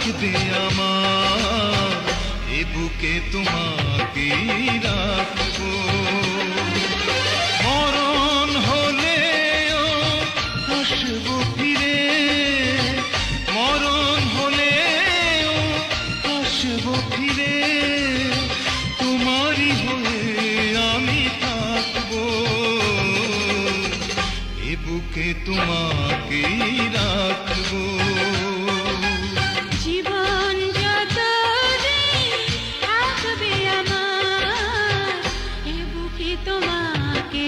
থাকবে আমার, এ বুকে তোমাকে রাখবো। মরণ হলেও আসবো ফিরে, মরণ হলেও আসবো ফিরে, তোমারই হয়ে আমি থাকবো, এ বুকে তোমাকে রাখবো। জীবন যতদিন থাকবে আমার, এ বুকে তোমাকে